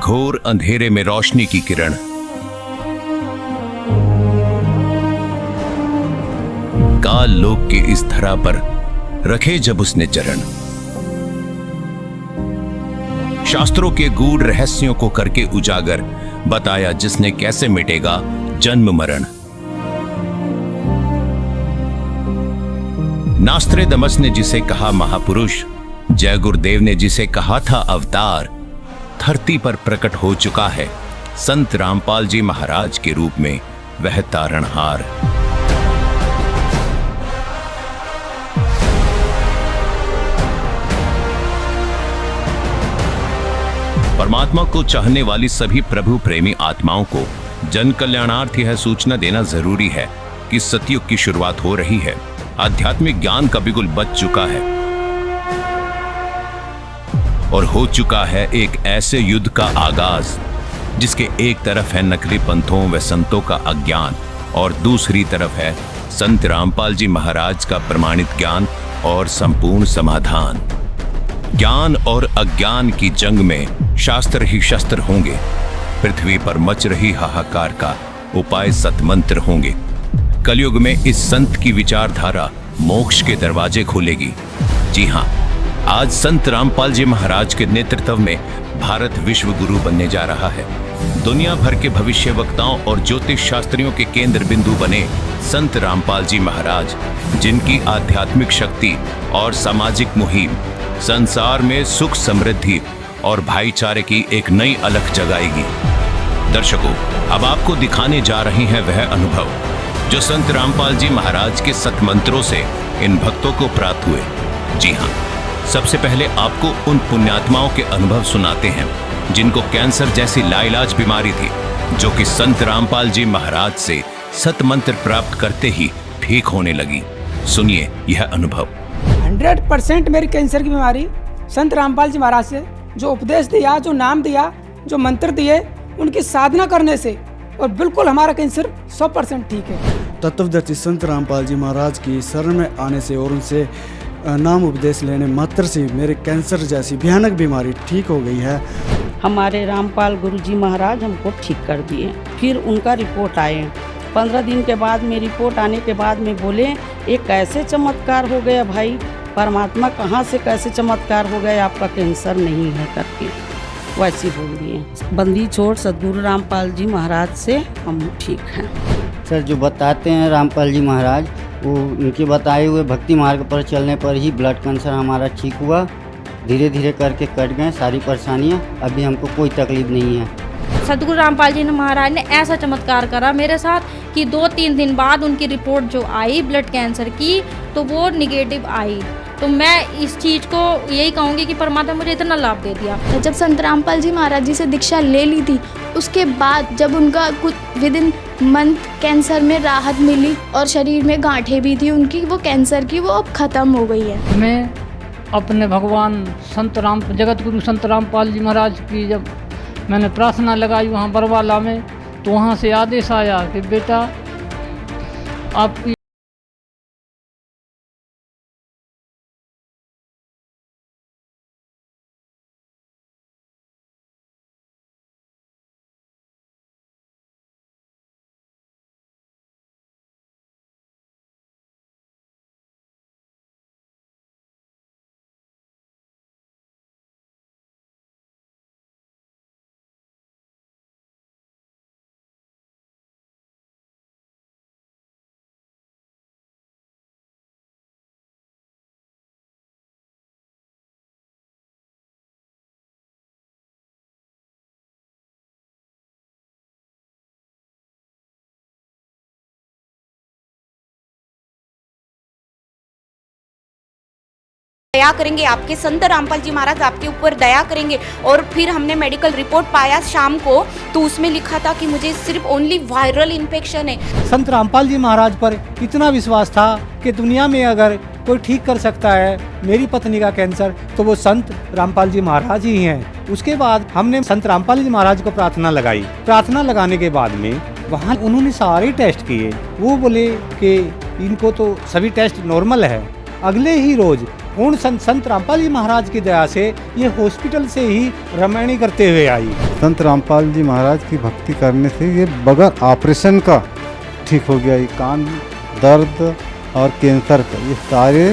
घोर अंधेरे में रोशनी की किरण। काल लोक के इस धरा पर रखे जब उसने चरण, शास्त्रों के गूढ़ रहस्यों को करके उजागर, बताया जिसने कैसे मिटेगा जन्म मरण। नास्त्रेदमस ने जिसे कहा महापुरुष, जय गुरुदेव ने जिसे कहा था अवतार, धरती पर प्रकट हो चुका है संत रामपाल जी महाराज के रूप में वह तारणहार। परमात्मा को चाहने वाली सभी प्रभु प्रेमी आत्माओं को जन कल्याणार्थ यह सूचना देना जरूरी है कि सतयुग की शुरुआत हो रही है। आध्यात्मिक ज्ञान का बिगुल बज चुका है और हो चुका है एक ऐसे युद्ध का आगाज जिसके एक तरफ है नकली पंथों व संतों का अज्ञान और दूसरी तरफ है संत रामपाल जी महाराज का प्रमाणित ज्ञान और संपूर्ण समाधान। ज्ञान और अज्ञान की जंग में शास्त्र ही शस्त्र होंगे। पृथ्वी पर मच रही हाहाकार का उपाय सतमंत्र होंगे। कलयुग में इस संत की विचारधारा मोक्ष के दरवाजे खोलेगी। जी हां, आज संत रामपाल जी महाराज के नेतृत्व में भारत विश्व गुरु बनने जा रहा है। दुनिया भर के भविष्य वक्ताओं और ज्योतिष शास्त्रियों के केंद्र बिंदु बने संत रामपाल जी महाराज, जिनकी आध्यात्मिक शक्ति और सामाजिक मुहिम संसार में सुख समृद्धि और भाईचारे की एक नई अलख जगाएगी। दर्शकों, अब आपको दिखाने जा रहे हैं वह अनुभव जो संत रामपाल जी महाराज के सतमंत्रों से इन भक्तों को प्राप्त हुए। जी हां, सबसे पहले आपको उन पुण्यात्माओं के अनुभव सुनाते हैं जिनको कैंसर जैसी लाइलाज बीमारी थी, जो कि संत रामपाल जी महाराज से सतमंत्र प्राप्त करते ही ठीक होने लगी। सुनिए यह अनुभव। 100% मेरी कैंसर की बीमारी संत रामपाल जी महाराज से जो उपदेश दिया, जो नाम दिया, जो मंत्र दिए, उनकी साधना करने से और बिल्कुल हमारा कैंसर 100% ठीक है। तत्वदर्शी संत रामपाल जी महाराज की शरण में आने से और उनसे नाम उपदेश लेने मात्र से मेरे कैंसर जैसी भयानक बीमारी ठीक हो गई है। हमारे रामपाल गुरुजी महाराज हमको ठीक कर दिए। फिर उनका रिपोर्ट आए। 15 दिन के बाद में रिपोर्ट आने के बाद में बोले ये कैसे चमत्कार हो गया भाई, परमात्मा कहाँ से कैसे चमत्कार हो गया, आपका कैंसर नहीं है करके वैसे बोल दिए। बंदी छोड़ सद्गुरु रामपाल जी महाराज से हम ठीक हैं। सर जो बताते हैं रामपाल जी महाराज, वो उनके बताए हुए भक्ति मार्ग पर चलने पर ही ब्लड कैंसर हमारा ठीक हुआ। धीरे धीरे करके कट गए सारी परेशानियाँ, अभी हमको कोई तकलीफ नहीं है। सद्गुरु रामपाल जी महाराज ने ऐसा चमत्कार करा मेरे साथ कि 2-3 दिन बाद उनकी रिपोर्ट जो आई ब्लड कैंसर की, तो वो निगेटिव आई। तो मैं इस चीज़ को यही कहूँगी कि परमात्मा मुझे इतना लाभ दे दिया। जब संत रामपाल जी महाराज जी से दीक्षा ले ली थी, उसके बाद जब उनका कुछ विदिन मंथ कैंसर में राहत मिली और शरीर में गांठें भी थी उनकी, वो कैंसर की, वो अब ख़त्म हो गई है। मैं अपने भगवान संत राम जगत गुरु संत रामपाल जी महाराज की जब मैंने प्रार्थना लगाई वहाँ बरवाला में, तो वहाँ से आदेश आया कि बेटा आपकी दया करेंगे, आपके संत रामपाल जी महाराज आपके ऊपर दया करेंगे। और फिर हमने मेडिकल रिपोर्ट पाया शाम को, तो उसमें लिखा था कि मुझे सिर्फ ओनली वायरल इन्फेक्शन है। संत रामपाल जी महाराज पर इतना विश्वास था कि दुनिया में अगर कोई ठीक कर सकता है मेरी पत्नी का कैंसर, तो वो संत रामपाल जी महाराज ही हैं। उसके बाद हमने संत रामपाल जी महाराज को प्रार्थना लगाई। प्रार्थना लगाने के बाद में वहाँ उन्होंने सारे टेस्ट किए। वो बोले कि इनको तो सभी टेस्ट नॉर्मल है। अगले ही रोज पूर्ण संत रामपाल जी महाराज की दया से ये हॉस्पिटल से ही रमणी करते हुए आई। संत रामपाल जी महाराज की भक्ति करने से ये बगैर ऑपरेशन का ठीक हो गया। ये कान दर्द और कैंसर का ये सारे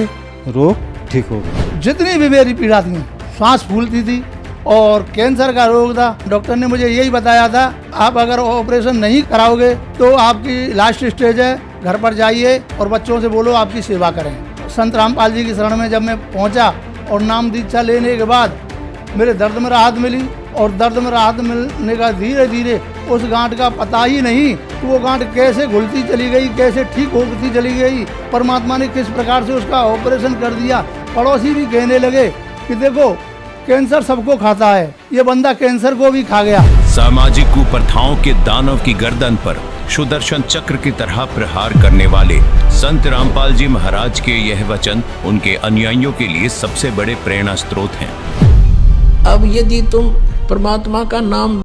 रोग ठीक हो गए। जितनी भी मेरी पीड़ा थी, सांस फूलती थी और कैंसर का रोग था, डॉक्टर ने मुझे यही बताया था आप अगर ऑपरेशन नहीं कराओगे तो आपकी लास्ट स्टेज है, घर पर जाइए और बच्चों से बोलो आपकी सेवा करें। संत रामपाल जी की शरण में जब मैं पहुंचा और नाम दीक्षा लेने के बाद मेरे दर्द में राहत मिली और दर्द में राहत मिलने का धीरे धीरे उस गांठ का पता ही नहीं कि वो गांठ कैसे घुलती चली गई, कैसे ठीक होती चली गई। परमात्मा ने किस प्रकार से उसका ऑपरेशन कर दिया। पड़ोसी भी कहने लगे कि देखो कैंसर सबको खाता है, ये बंदा कैंसर को भी खा गया। सामाजिक कुप्रथाओं के दानव की गर्दन पर सुदर्शन चक्र की तरह प्रहार करने वाले संत रामपाल जी महाराज के यह वचन उनके अनुयायियों के लिए सबसे बड़े प्रेरणा स्रोत हैं। अब यदि तुम परमात्मा का नाम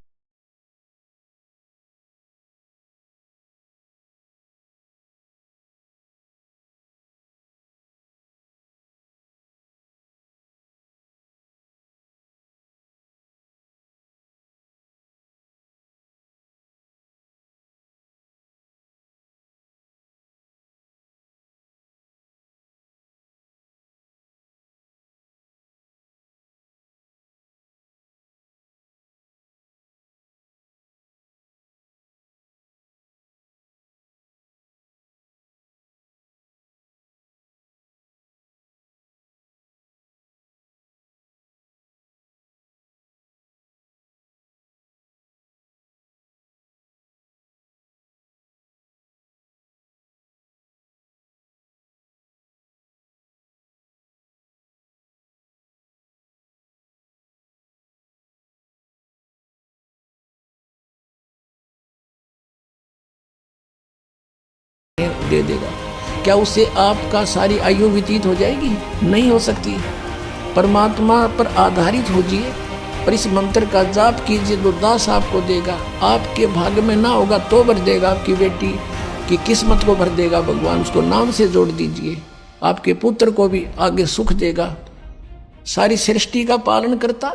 दे देगा, क्या उससे आपका सारी आयु व्यतीत हो जाएगी? नहीं हो सकती। परमात्मा पर आधारित होजिए और इस मंत्र का जाप कीजिए तो दास आपको देगा। आपके भाग्य में ना होगा तो भर देगा, आपकी बेटी की किस्मत को भर देगा भगवान। उसको नाम से जोड़ दीजिए, आपके पुत्र को भी आगे सुख देगा। सारी सृष्टि का पालन करता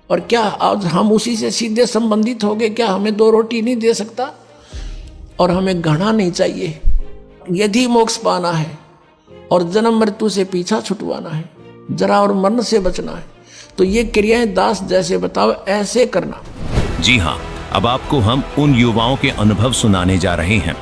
और क्या आज हम उसी से सीधे संबंधित हो गए? क्या हमें 2 रोटी नहीं दे सकता? और हमें घृणा नहीं चाहिए। यदि मोक्ष पाना है और जन्म मृत्यु से पीछा छुटवाना है, जरा और मरण से बचना है, तो ये क्रियाएं दास जैसे बताओ ऐसे करना। जी हाँ, अब आपको हम उन युवाओं के अनुभव सुनाने जा रहे हैं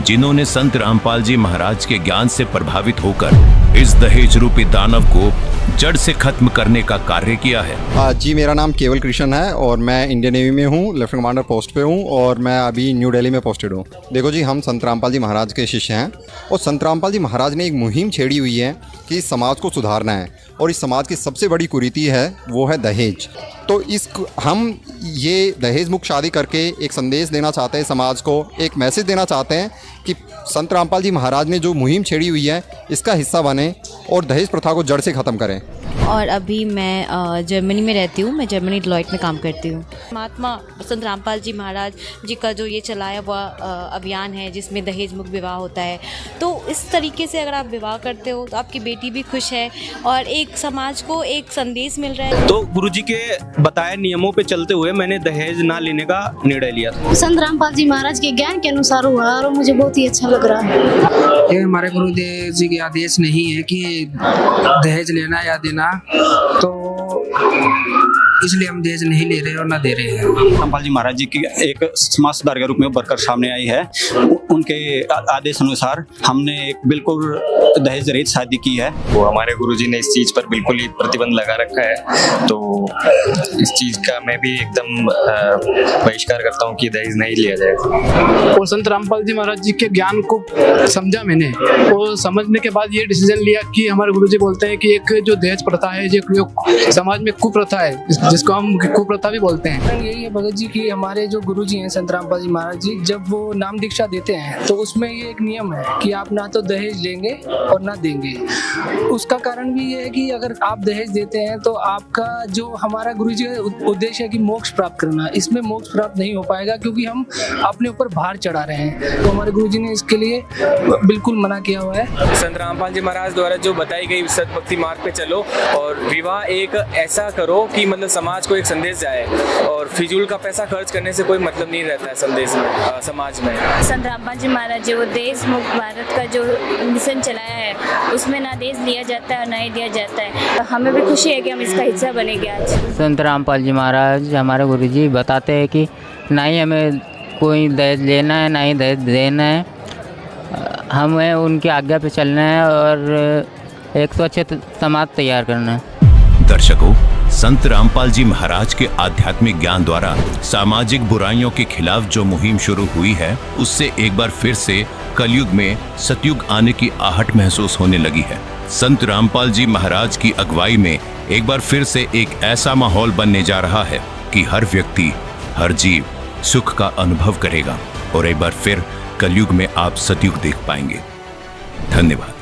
जिन्होंने संत रामपाल जी महाराज के ज्ञान से प्रभावित होकर इस दहेज रूपी दानव को जड़ से खत्म करने का कार्य किया है। जी, मेरा नाम केवल कृष्ण है और मैं इंडियन नेवी में हूँ, लेफ्टिनेंट कमांडर पोस्ट पे हूँ और मैं अभी न्यू दिल्ली में पोस्टेड हूँ। देखो जी, हम संत रामपाल जी महाराज के शिष्य हैं और संत रामपाल जी महाराज ने एक मुहिम छेड़ी हुई है कि इस समाज को सुधारना है और इस समाज की सबसे बड़ी कुरीति है वो है दहेज। तो हम ये दहेज मुक्त शादी करके एक संदेश देना चाहते हैं समाज को, एक मैसेज देना चाहते हैं कि संत रामपाल जी महाराज ने जो मुहिम छेड़ी हुई है इसका हिस्सा बने और दहेज प्रथा को जड़ से ख़त्म करें। और अभी मैं जर्मनी में रहती हूँ, मैं जर्मनी डिलॉयट में काम करती हूँ। महात्मा संत रामपाल जी महाराज जी का जो ये चलाया हुआ अभियान है जिसमें दहेज मुक्त विवाह होता है, तो इस तरीके से अगर आप विवाह करते हो तो आपकी बेटी भी खुश है और एक समाज को एक संदेश मिल रहा है। तो गुरुजी के बताए नियमों पे चलते हुए मैंने दहेज ना लेने का निर्णय लिया। संत रामपाल जी महाराज के ज्ञान के अनुसार हुआ और मुझे बहुत ही अच्छा लग रहा है। ये हमारे गुरुदेव जी के आदेश नहीं है कि दहेज लेना या देना, तो इसलिए हम दहेज नहीं ले रहे और ना दे रहे हैं। रामपाल जी महाराज जी की एक समाज सुधार के रूप में उभर कर सामने आई है। उनके आदेश अनुसार हमने एक बिल्कुल दहेज रहित शादी की है। वो हमारे गुरुजी ने इस चीज पर बिल्कुल ही प्रतिबंध लगा रखा है, तो इस चीज का मैं भी एकदम बहिष्कार करता हूँ कि दहेज नहीं लिया जाए। और संत रामपाल जी महाराज जी के ज्ञान को समझा मैंने, और समझने के बाद ये डिसीजन लिया कि हमारे गुरुजी बोलते हैं कि एक जो दहेज प्रथा है, जो समाज में कुप्रथा है, जिसको हम कुप्रथा भी बोलते हैं। यही है भगत जी कि हमारे जो गुरु जी हैं संत रामपाल जी महाराज जी, जब वो नाम दीक्षा देते हैं तो उसमें ये एक नियम है कि आप ना तो दहेज लेंगे और ना देंगे। उसका कारण भी ये है कि अगर आप दहेज देते हैं तो आपका जो हमारा गुरु जी का उद्देश्य है कि मोक्ष प्राप्त करना, इसमें मोक्ष प्राप्त नहीं हो पाएगा क्योंकि हम अपने ऊपर भार चढ़ा रहे हैं। तो हमारे गुरु जी ने इसके लिए बिल्कुल मना किया हुआ है। संत रामपाल जी महाराज द्वारा जो बताई गई सतभक्ति मार्ग पे चलो और विवाह एक ऐसा करो कि मतलब समाज को एक संदेश जाए और फिजूल का पैसा खर्च करने से कोई मतलब नहीं रहता है संदेश में, समाज में। संत रामपाल जी महाराज जी वो देश मुक्त भारत का जो मिशन चलाया है उसमें ना देश लिया जाता है और ना ही दिया जाता है। तो हमें भी खुशी है कि हम इसका हिस्सा बनेंगे आज। संत रामपाल जी महाराज हमारे गुरुजी बताते हैं कि ना ही हमें कोई दहेज लेना है ना ही दहेज देना है, हमें उनकी आज्ञा पे चलना है और एक स्वच्छ समाज तैयार करना है। दर्शकों, संत रामपाल जी महाराज के आध्यात्मिक ज्ञान द्वारा सामाजिक बुराइयों के खिलाफ जो मुहिम शुरू हुई है, उससे एक बार फिर से कलयुग में सतयुग आने की आहट महसूस होने लगी है। संत रामपाल जी महाराज की अगुवाई में एक बार फिर से एक ऐसा माहौल बनने जा रहा है कि हर व्यक्ति, हर जीव सुख का अनुभव करेगा और एक बार फिर कलयुग में आप सतयुग देख पाएंगे। धन्यवाद।